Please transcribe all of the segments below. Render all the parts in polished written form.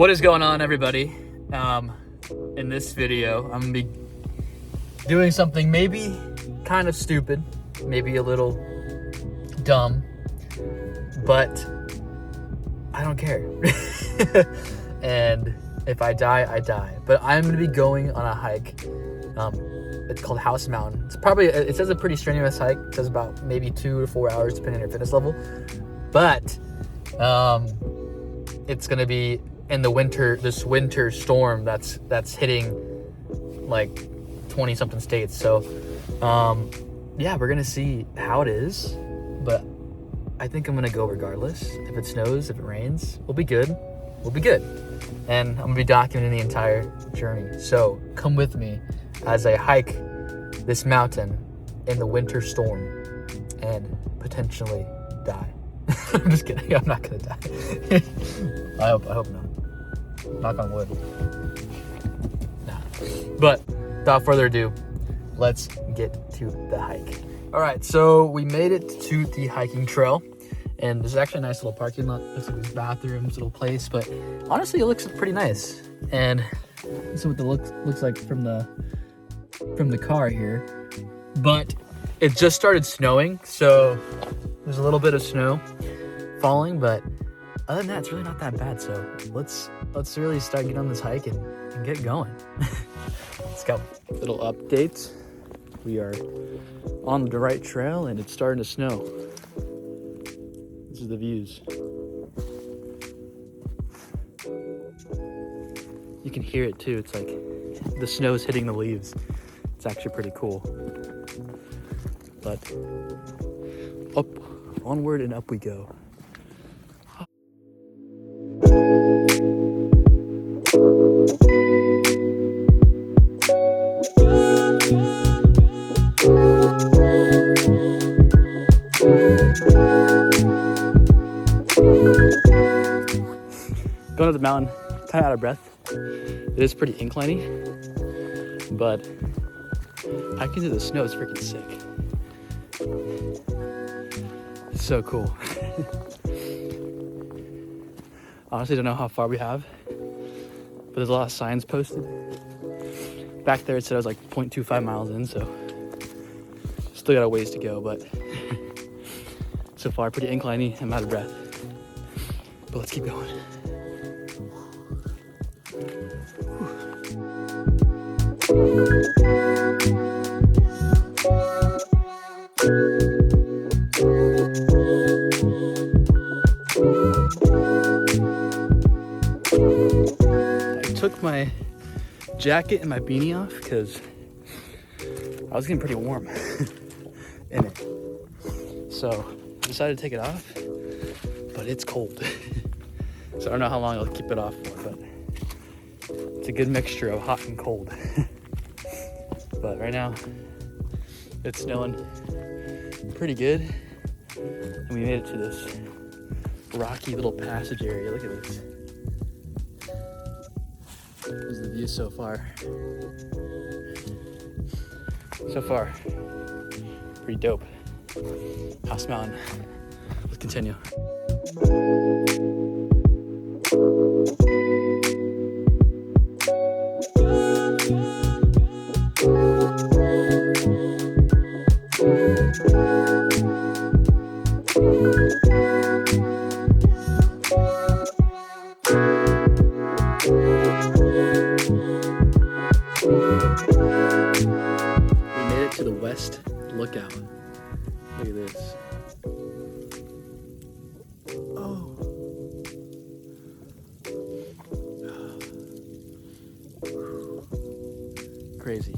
What is going on, everybody? In this video, I'm gonna be doing something maybe kind of stupid, maybe a little dumb, but I don't care. And if I die, I die. But I'm gonna be going on a hike. It's called House Mountain. It says a pretty strenuous hike. It says about maybe 2 to 4 hours, depending on your fitness level. But it's gonna be in the winter, this winter storm that's hitting like 20 something states. So yeah, we're gonna see how it is, but I think I'm gonna go regardless. If it snows, if it rains, we'll be good. And I'm gonna be documenting the entire journey. So come with me as I hike this mountain in the winter storm and potentially die. I'm just kidding, I'm not gonna die. I hope not. Knock on wood. Nah. But without further ado, let's get to the hike. All right, so we made it to the hiking trail, and there's actually a nice little parking lot. Looks like there's bathrooms, little place, but honestly, it looks pretty nice. And this is what the looks like from the car here. But it just started snowing, so there's a little bit of snow falling, but other than that, it's really not that bad. So let's really start getting on this hike and get going. Let's go. Little update. We are on the right trail and it's starting to snow. This is the views. You can hear it too. It's like the snow's hitting the leaves. It's actually pretty cool. But up, onward and up we go. Going up the mountain, kind of out of breath. It is pretty incliney, but hiking through the snow is freaking sick. It's so cool. Honestly, don't know how far we have, but there's a lot of signs posted. Back there it said I was like 0.25 miles in, so still got a ways to go, but so far pretty incliney. I'm out of breath, but let's keep going. I took my jacket and my beanie off because I was getting pretty warm in it. So I decided to take it off, but it's cold. So I don't know how long I'll keep it off for, but it's a good mixture of hot and cold. But right now it's snowing pretty good, and we made it to this rocky little passage area. Look at this. This is the view so far. So far, pretty dope. House Mountain. Let's continue. To the west lookout. Look at this. Oh. Crazy.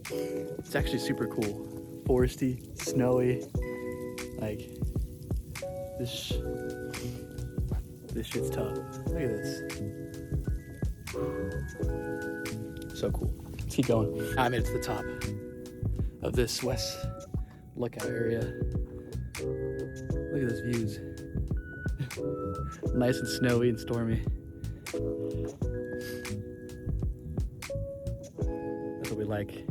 It's actually super cool. Foresty, snowy. Like this shit's tough. Look at this. So cool. Let's keep going. I made it to the top of this west lookout area. Look at those views. Nice and snowy and stormy. That's what we like.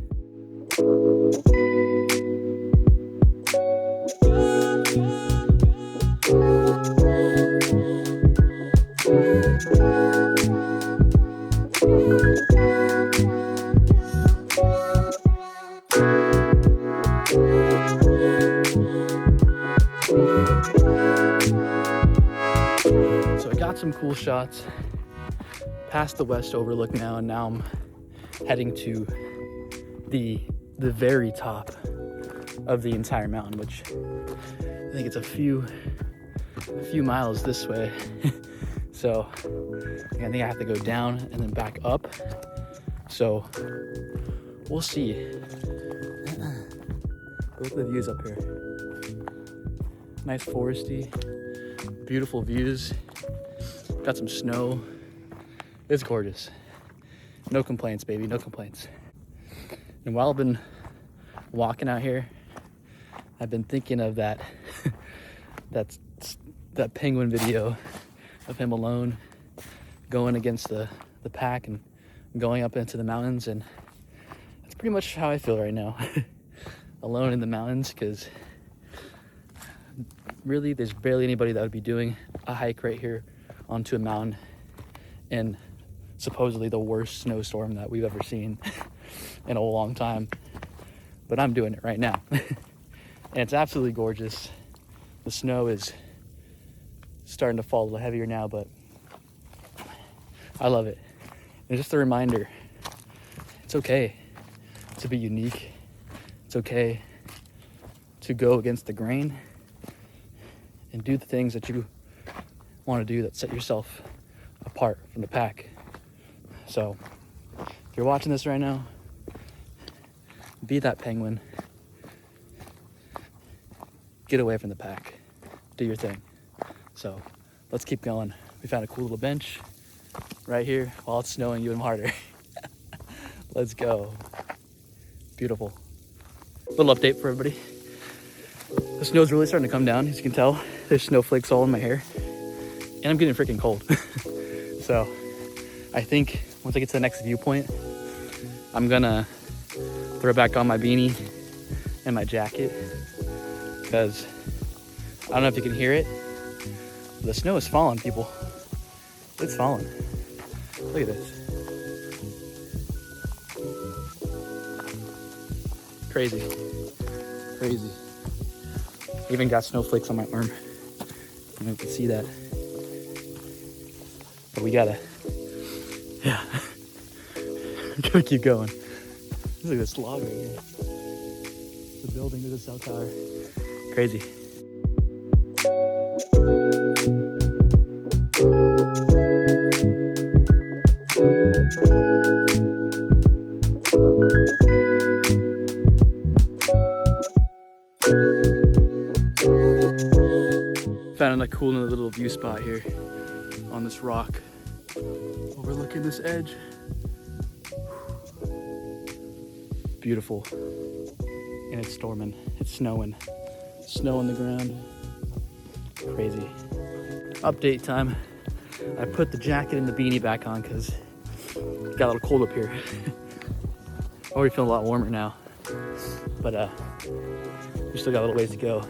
cool shots past the west overlook now, and now I'm heading to the very top of the entire mountain, which I think it's a few miles this way. So I think I have to go down and then back up. So we'll see. Look at the views up here. Nice foresty, beautiful views. Got some snow. It's gorgeous. No complaints, baby, no complaints. And while I've been walking out here, I've been thinking of that that penguin video of him alone going against the pack and going up into the mountains, and that's pretty much how I feel right now. Alone in the mountains, because really there's barely anybody that would be doing a hike right here onto a mountain in supposedly the worst snowstorm that we've ever seen in a long time. But I'm doing it right now. And it's absolutely gorgeous. The snow is starting to fall a little heavier now, but I love it. And just a reminder, it's okay to be unique. It's okay to go against the grain and do the things that you want to do that set yourself apart from the pack. So if you're watching this right now, be that penguin. Get away from the pack. Do your thing. So let's keep going. We found a cool little bench right here while it's snowing even harder. Let's go. Beautiful. Little update for everybody. The snow's really starting to come down, as you can tell. There's snowflakes all in my hair. And I'm getting freaking cold. So I think once I get to the next viewpoint, I'm gonna throw back on my beanie and my jacket, because I don't know if you can hear it, but the snow is falling, people. It's falling. Look at this. Crazy. Crazy. Even got snowflakes on my arm. I don't know if you can see that. But we gotta, yeah. Gotta keep going. Look at this log right here. The building to the cell tower. Crazy. Found a cool little view spot here on this rock overlooking this edge. Beautiful. And it's storming. It's snowing. Snow on the ground. Crazy. Update time. I put the jacket and the beanie back on because it got a little cold up here. Already feeling a lot warmer now. But we still got a little ways to go.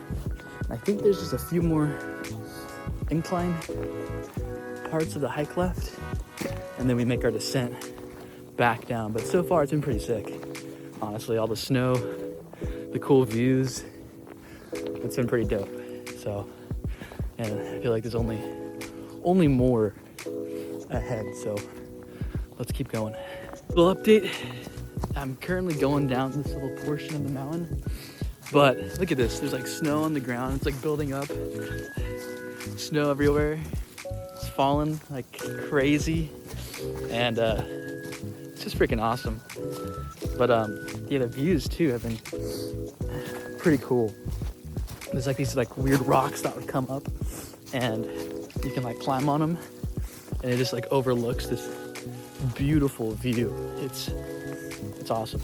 I think there's just a few more incline parts of the hike left, and then we make our descent back down. But so far it's been pretty sick. Honestly, all the snow, the cool views, it's been pretty dope. So, and I feel like there's only more ahead, so let's keep going. Little update, I'm currently going down this little portion of the mountain, but look at this, there's like snow on the ground. It's like building up, snow everywhere. It's falling like crazy, and it's just freaking awesome. But yeah, the views too have been pretty cool. There's like these like weird rocks that would come up, and you can like climb on them, and it just like overlooks this beautiful view. It's awesome.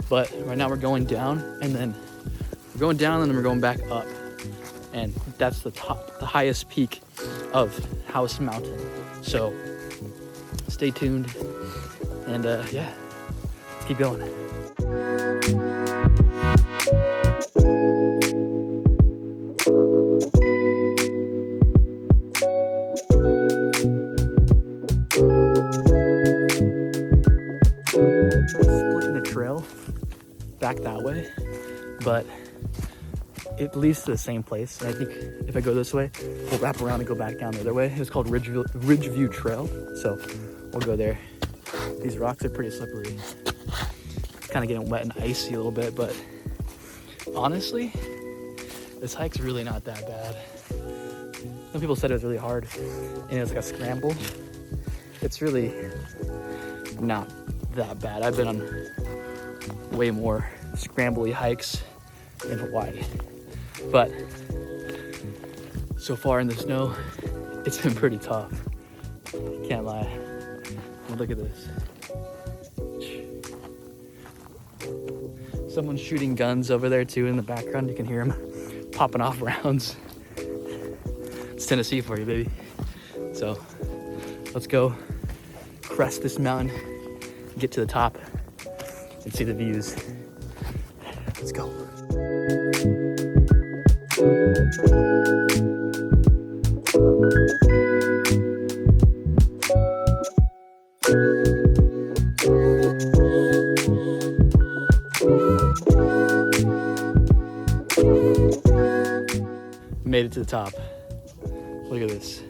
But right now we're going down, and then we're going back up, and that's the highest peak of House Mountain. So stay tuned, and yeah, let's keep going. Splitting the trail back that way, but it leads to the same place. And I think if I go this way, we'll wrap around and go back down the other way. It's called Ridgeview Trail. So we'll go there. These rocks are pretty slippery. It's kind of getting wet and icy a little bit, but honestly, this hike's really not that bad. Some people said it was really hard and it was like a scramble. It's really not that bad. I've been on way more scrambly hikes in Hawaii, but so far in the snow, it's been pretty tough. Can't lie. Look at this. Someone's shooting guns over there too in the background. You can hear them popping off rounds. It's Tennessee for you, baby. So let's go crest this mountain, get to the top, and see the views. Let's go. Made it to the top. Look at this.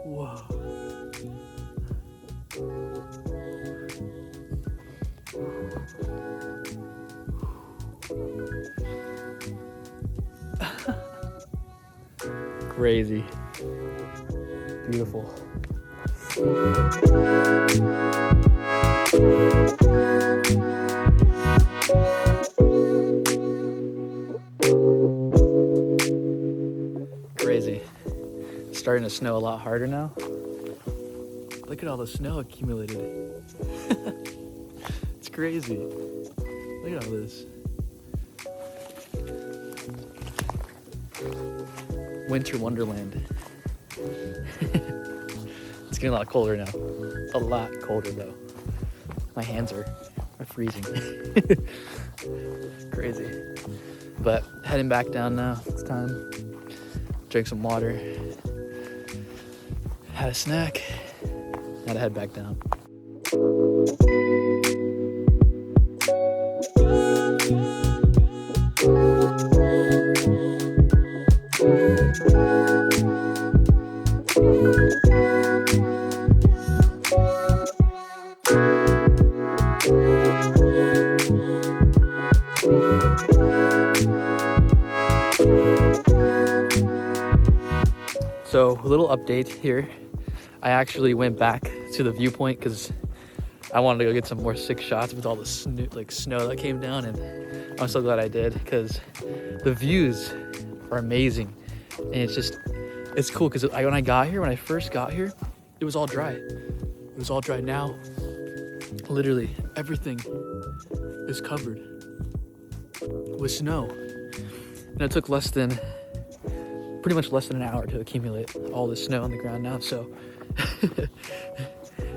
Whoa. Crazy. Beautiful. Crazy. It's starting to snow a lot harder now. Look at all the snow accumulated. It's crazy. Look at all this. Winter wonderland. It's getting a lot colder now. A lot colder though. My hands are freezing. Crazy. But heading back down now. It's time. Drink some water. Had a snack. Now to head back down. So a little update here. I actually went back to the viewpoint because I wanted to go get some more sick shots with all the snow that came down, and I'm so glad I did because the views are amazing. And it's cool because when I first got here, it was all dry. It was all dry. Now, literally everything is covered with snow. And it took pretty much less than an hour to accumulate all the snow on the ground now, so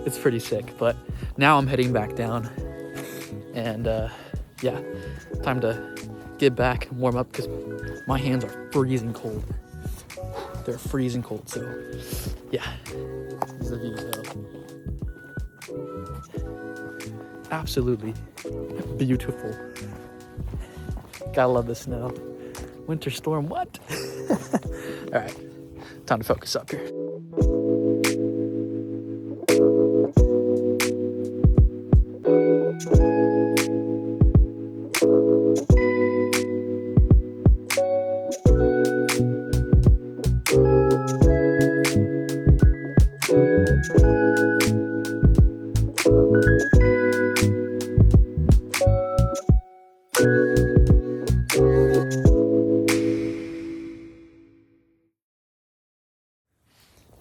it's pretty sick. But now I'm heading back down, and yeah, time to get back and warm up because my hands are freezing cold. They're freezing cold, so yeah, these are the views though. Absolutely beautiful. Gotta love the snow. Winter storm, what? All right, time to focus up here.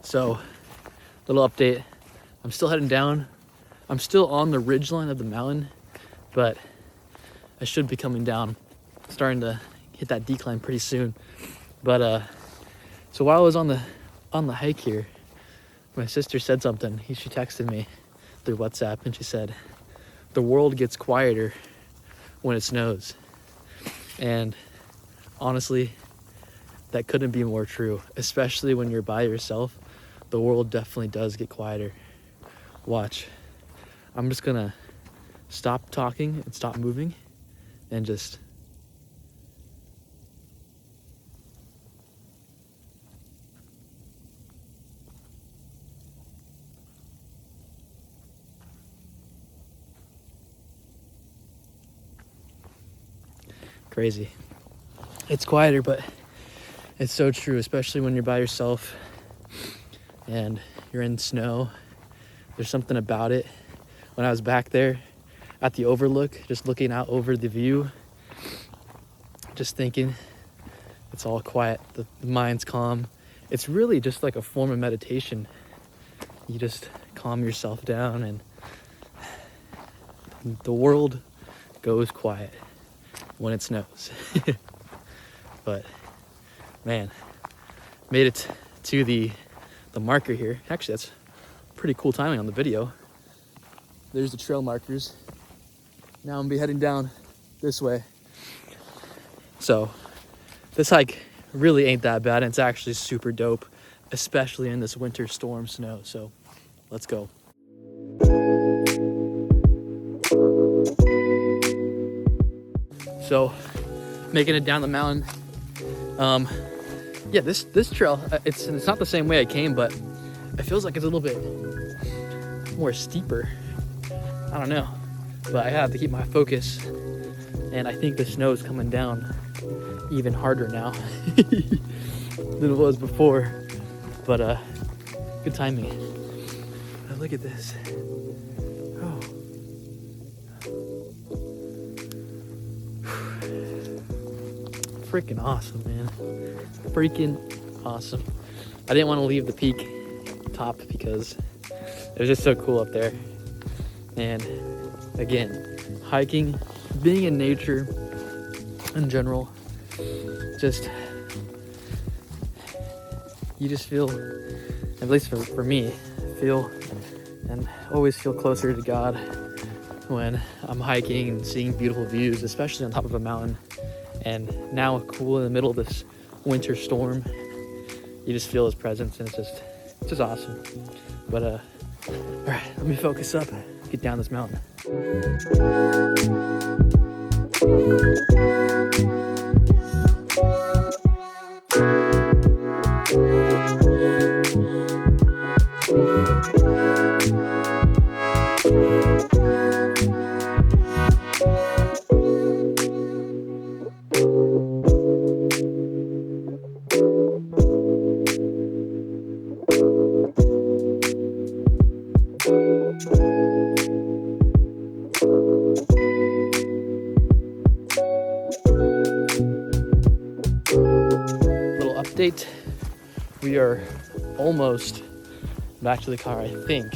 So, little update. I'm still heading down. I'm still on the ridgeline of the mountain, but I should be coming down, starting to hit that decline pretty soon. But so while I was on the hike here, my sister said something. She texted me through WhatsApp, and she said, "The world gets quieter when it snows." And honestly, that couldn't be more true, especially when you're by yourself. The world definitely does get quieter. Watch. I'm just gonna stop talking and stop moving, and just crazy. It's quieter, but it's so true, especially when you're by yourself and you're in snow. There's something about it. When I was back there at the overlook, just looking out over the view, just thinking, it's all quiet, the mind's calm. It's really just like a form of meditation. You just calm yourself down and the world goes quiet when it snows. But man, made it to the marker here. Actually, that's pretty cool timing on the video. There's the trail markers. Now I'm gonna be heading down this way. So this hike really ain't that bad, and it's actually super dope, especially in this winter storm snow. So let's go. So making it down the mountain. Yeah, this trail, it's not the same way I came, but it feels like it's a little bit more steeper. I don't know, but I have to keep my focus, and I think the snow is coming down even harder now than it was before. But good timing. But look at this. Oh. Freaking awesome, man. Freaking awesome. I didn't want to leave the peak top because it was just so cool up there. And again, hiking, being in nature in general, just, you just feel, at least for me, feel and always feel closer to God when I'm hiking and seeing beautiful views, especially on top of a mountain. And now cool in the middle of this winter storm, you just feel his presence, and it's just awesome. But all right, let me focus up, get down this mountain. Update. We are almost back to the car, I think.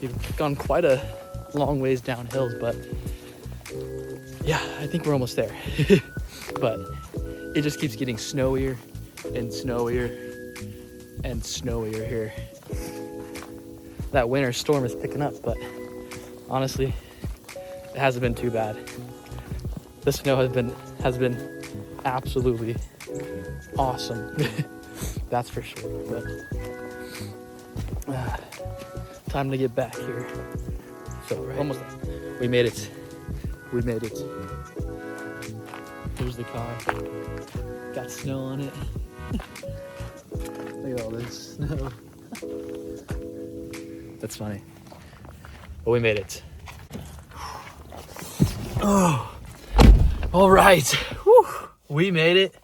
We've gone quite a long ways down hills, but yeah, I think we're almost there. But it just keeps getting snowier and snowier and snowier here. That winter storm is picking up, but honestly, it hasn't been too bad. The snow has been absolutely awesome. That's for sure. But time to get back here. So right. Almost there. We made it. Here's the car. Got snow on it. Look at all this snow. That's funny. But we made it. Oh, all right. Whew. We made it.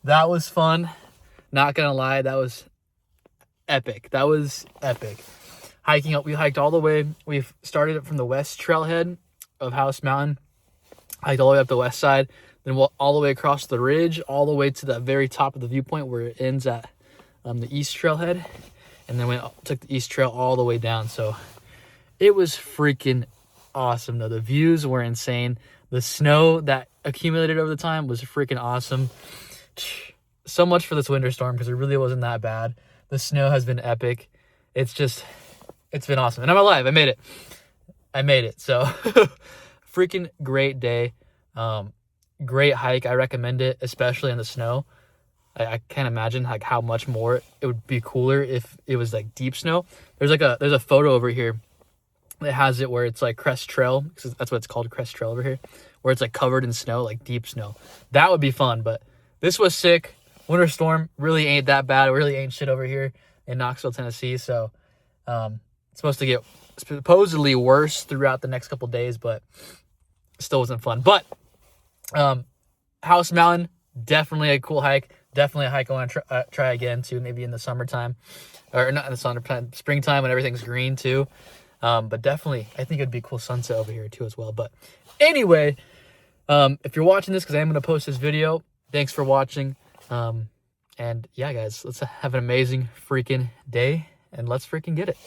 That was fun. Not gonna lie, that was epic. Hiking up, we hiked all the way. We've started it from the west trailhead of House Mountain, hiked all the way up the west side, then all the way across the ridge, all the way to the very top of the viewpoint where it ends at the east trailhead, and then took the east trail all the way down. So it was freaking awesome though. The views were insane. The snow that accumulated over the time was freaking awesome. So much for this winter storm, because it really wasn't that bad. The snow has been epic. It's been awesome. And I'm alive. I made it. So freaking great day. Great hike. I recommend it, especially in the snow. I can't imagine like how much more it would be cooler if it was like deep snow. There's a photo over here that has it where it's like Crest Trail, because that's what it's called, Crest Trail over here, where it's like covered in snow, like deep snow. That would be fun. But this was sick. Winter storm really ain't that bad. It really ain't shit over here in Knoxville, Tennessee. So it's supposed to get supposedly worse throughout the next couple days, but still wasn't fun. But House Mountain, definitely a cool hike. Definitely a hike I want to try again too, maybe in the summertime. Or not in the summertime, springtime when everything's green too. But definitely, I think it'd be a cool sunset over here too as well. But anyway, if you're watching this, because I am going to post this video, thanks for watching. And yeah, guys, let's have an amazing freaking day, and let's freaking get it.